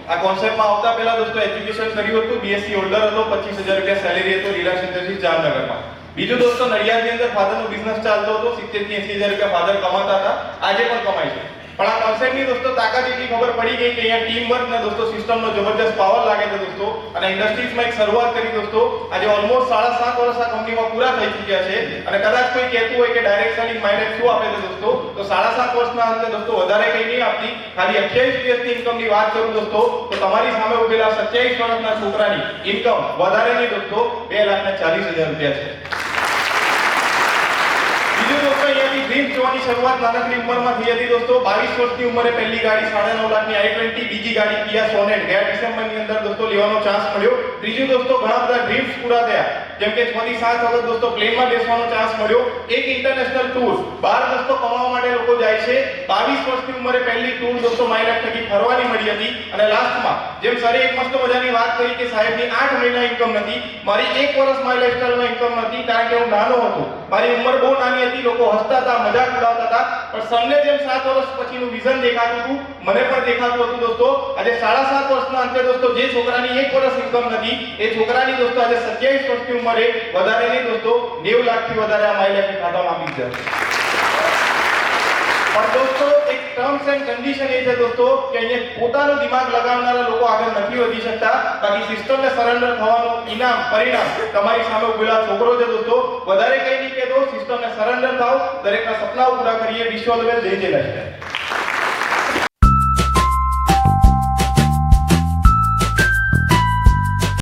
આ કોન્સેપ્ટમાં આવતા પહેલા દોસ્તો એજ્યુકેશન કર્યું હતું, બીએસસી હોલ્ડર હતો, 25,000 રૂપિયા સેલેરી હતો, રિલાયન્સ ઇન્ડસ્ટ્રીઝ જામનગરમાં. બીજું દોસ્તો નડિયાદની અંદર ફાધરનો બિઝનેસ ચાલતો હતો, 70 થી 80,000 રૂપિયા ફાધર કમાતા હતા, આજે પણ કમાય છે. પણ આ કોન્સેપ્ટની દોસ્તો તાકાત એટલી ખબર પડી ગઈ કે અહીંયા ટીમ વર્ક ને દોસ્તો સિસ્ટમનો જબરદસ્ત પાવર લાગે છે દોસ્તો. અને ઇન્ડસ્ટ્રીઝમાં એક શરૂઆત કરી દોસ્તો, આજે ઓલમોસ્ટ 7.5 વર્ષ આ કંપનીમાં પૂરા થઈ ચૂક્યા છે. અને કદાચ કોઈ કહેતું હોય કે ડાયરેક્ટ સેલિંગ માઇલેજ શું આપે છે દોસ્તો, તો 7.5 વર્ષના અંતે દોસ્તો વધારે કંઈ નહીં આપતી, ખાલી 28 દિવસની ઇન્કમની વાત કરું દોસ્તો, તો તમારી સામે ઉભેલા 27 વર્ષના છોકરાની ઇન્કમ વધારે નહીં દોસ્તો 2,40,000 રૂપિયા છે. બીજું દોસ્તો અહીંયાથી ડ્રીમ જોવાની શરૂઆત નાનકડી ઉંમરમાં થઈ હતી દોસ્તો. 22 વર્ષની ઉંમરે પહેલી ગાડી 9.5 લાખની i20, બીજી ગાડી કિયા સોનેટ ગયા ડિસેમ્બરની અંદર દોસ્તો લેવાનો ચાન્સ મળ્યો. ત્રીજું દોસ્તો ઘણા બધા ડ્રીમ્સ પૂરા થયા, જેમ કે 6 થી 7 વખત દોસ્તો પ્લેનમાં બેસવાનો ચાન્સ મળ્યો. એક ઇન્ટરનેશનલ ટૂર બહાર દોસ્તો કમાવા માટે લોકો જાય છે. 22 વર્ષની ઉંમરે પહેલી ટૂર દોસ્તો માઇલેજ થકી ફરવાની મળી હતી. અને લાસ્ટમાં જેમ સરે એક મસ્ત મજાની વાત કરી કે સાહેબની 8 મહિના ઇન્કમ નથી, મારી 1 વર્ષ મારી લાઈફસ્ટાઈલમાં ઇન્કમ નથી, કારણ કે હું નાનો હતો, મારી ઉંમર બહુ નાની હતી, લોકો હસતા હતા, મજાક ઉડાવતા હતા, પણ સરને જેમ 7 વર્ષ પછીનું વિઝન દેખાતું હતું, મને પણ દેખાતું હતું દોસ્તો. આજે 7.5 વર્ષના અંતે દોસ્તો જે છોકરાની 1 વર્ષ ઇન્કમ નથી, એ છોકરાની દોસ્તો આજે 27 વર્ષની ઉંમરે વધારે નહીં દોસ્તો 90 લાખથી વધારે આ માઇલેજ ખાતામાં આપી દીધા. પણ દોસ્તો એક ટર્મ્સ એન્ડ કન્ડિશન એ છે દોસ્તો કે અહીંયા પોતાનું દિમાગ લગાવનારા લોકો આગળ નથી વધી શકતા. બાકી સિસ્ટમને સરેન્ડર થવાનું ઇનામ પરિણામ તમારી સામે ઉભેલા છોકરો છે દોસ્તો. વધારે કંઈ નહીં કહેતો, સિસ્ટમને સરેન્ડર થાઓ, દરેકના સપનાઓ પૂરા કરીએ. વિશ્વ લેવલ જય જય લાઈફ.